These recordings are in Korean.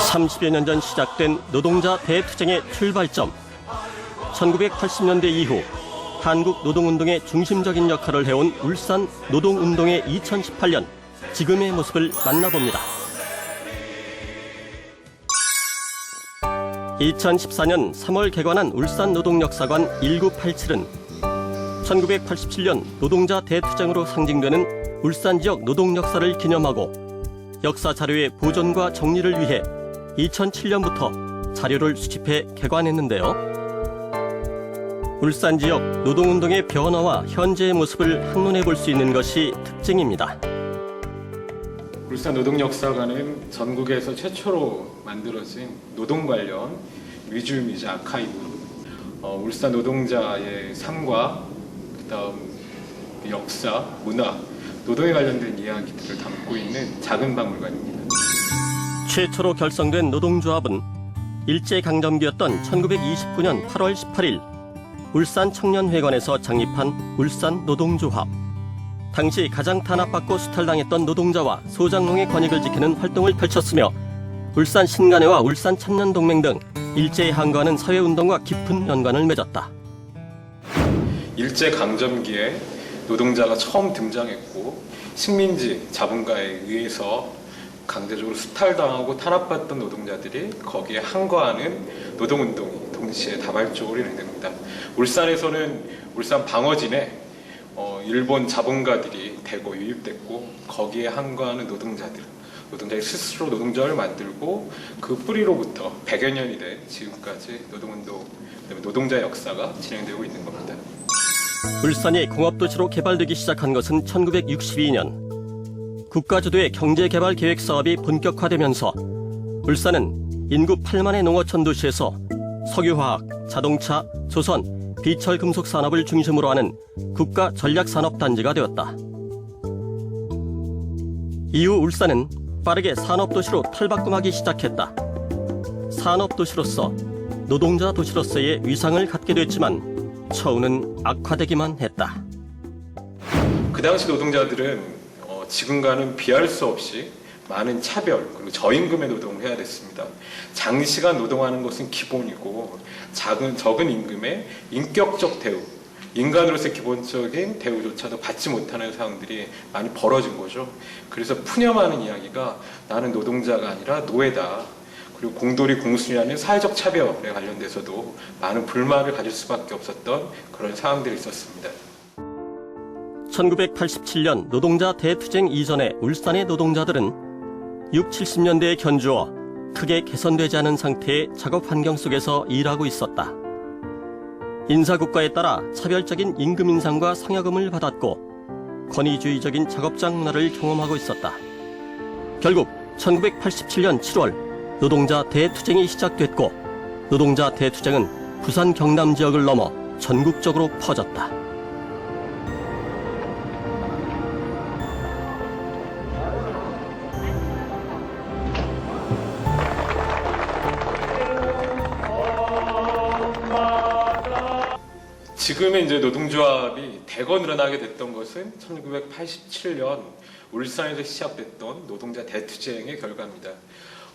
30여 년 전 시작된 노동자 대투쟁의 출발점. 1980년대 이후 한국 노동운동의 중심적인 역할을 해온 울산 노동운동의 2018년, 지금의 모습을 만나봅니다. 2014년 3월 개관한 울산노동역사관 1987은 1987년 노동자 대투쟁으로 상징되는 울산 지역 노동 역사를 기념하고 역사 자료의 보존과 정리를 위해 2007년부터 자료를 수집해 개관했는데요. 울산 지역 노동운동의 변화와 현재의 모습을 한눈에 볼 수 있는 것이 특징입니다. 울산 노동역사관은 전국에서 최초로 만들어진 노동 관련 뮤지엄이자 아카이브로 울산 노동자의 삶과 그다음 역사, 문화, 노동에 관련된 이야기들을 담고 있는 작은 박물관입니다. 최초로 결성된 노동조합은 일제강점기였던 1929년 8월 18일 울산 청년회관에서 창립한 울산 노동조합. 당시 가장 탄압받고 수탈당했던 노동자와 소장농의 권익을 지키는 활동을 펼쳤으며 울산 신간회와 울산 청년동맹 등 일제에 항거하는 사회운동과 깊은 연관을 맺었다. 일제강점기에 노동자가 처음 등장했고 식민지 자본가에 의해서 강제적으로 수탈당하고 탄압받던 노동자들이 거기에 항거하는 노동운동이 동시에 다발적으로 진행됩니다. 울산에서는 울산 방어진에 일본 자본가들이 대거 유입됐고 거기에 항거하는 노동자들이 스스로 노동조합을 만들고 그 뿌리로부터 100여 년이 된 지금까지 노동운동, 노동자 역사가 진행되고 있는 겁니다. 울산이 공업도시로 개발되기 시작한 것은 1962년. 국가주도의 경제개발 계획 사업이 본격화되면서 울산은 인구 8만의 농어촌 도시에서 석유화학, 자동차, 조선, 비철금속 산업을 중심으로 하는 국가 전략산업단지가 되었다. 이후 울산은 빠르게 산업도시로 탈바꿈하기 시작했다. 산업도시로서, 노동자 도시로서의 위상을 갖게 됐지만 처우는 악화되기만 했다. 그 당시 노동자들은 지금과는 비할 수 없이 많은 차별 그리고 저임금의 노동을 해야 됐습니다. 장시간 노동하는 것은 기본이고 적은 임금의 인격적 대우, 인간으로서의 기본적인 대우조차도 받지 못하는 상황들이 많이 벌어진 거죠. 그래서 푸념하는 이야기가 나는 노동자가 아니라 노예다. 그리고 공돌이 공순이라는 사회적 차별에 관련돼서도 많은 불만을 가질 수밖에 없었던 그런 상황들이 있었습니다. 1987년 노동자 대투쟁 이전에 울산의 노동자들은 60, 70년대에 견주어 크게 개선되지 않은 상태의 작업 환경 속에서 일하고 있었다. 인사국가에 따라 차별적인 임금 인상과 상여금을 받았고 권위주의적인 작업장 문화를 경험하고 있었다. 결국 1987년 7월 노동자 대투쟁이 시작됐고 노동자 대투쟁은 부산 경남 지역을 넘어 전국적으로 퍼졌다. 지금의 이제 노동조합이 대거 늘어나게 됐던 것은 1987년 울산에서 시작됐던 노동자 대투쟁의 결과입니다.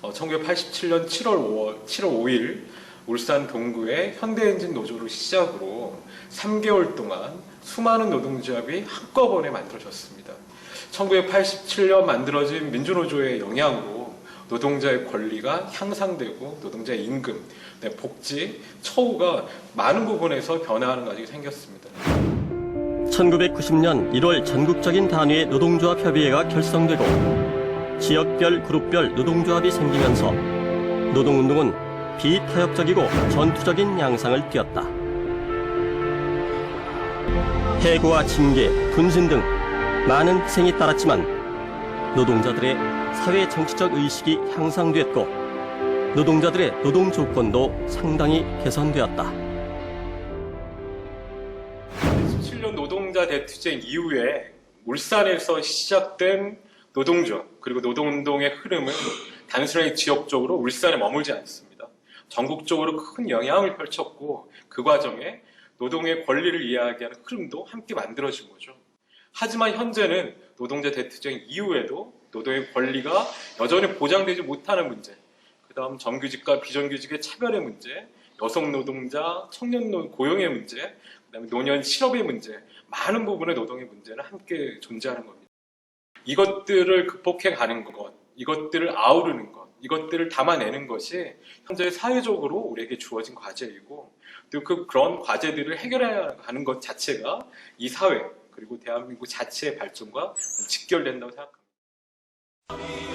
1987년 7월 5일 울산 동구의 현대엔진 노조를 시작으로 3개월 동안 수많은 노동조합이 한꺼번에 만들어졌습니다. 1987년 만들어진 민주노조의 영향으로 노동자의 권리가 향상되고 노동자의 임금, 복지, 처우가 많은 부분에서 변화하는 과정이 생겼습니다. 1990년 1월 전국적인 단위의 노동조합 협의회가 결성되고 지역별, 그룹별 노동조합이 생기면서 노동운동은 비타협적이고 전투적인 양상을 띠었다. 해고와 징계, 분신 등 많은 희생이 따랐지만 노동자들의 사회 정치적 의식이 향상됐고 노동자들의 노동 조건도 상당히 개선되었다. 17년 노동자 대투쟁 이후에 울산에서 시작된 노동조합 그리고 노동운동의 흐름은 단순하게 지역적으로 울산에 머물지 않습니다. 전국적으로 큰 영향을 펼쳤고 그 과정에 노동의 권리를 이야기하는 흐름도 함께 만들어진 거죠. 하지만 현재는 노동자 대투쟁 이후에도 노동의 권리가 여전히 보장되지 못하는 문제, 그다음 정규직과 비정규직의 차별의 문제, 여성 노동자, 청년 고용의 문제, 그다음에 노년 실업의 문제, 많은 부분의 노동의 문제는 함께 존재하는 겁니다. 이것들을 극복해 가는 것, 이것들을 아우르는 것, 이것들을 담아내는 것이 현재 사회적으로 우리에게 주어진 과제이고, 또 그런 과제들을 해결해 가는 것 자체가 이 사회 그리고 대한민국 자체의 발전과 직결된다고 생각합니다.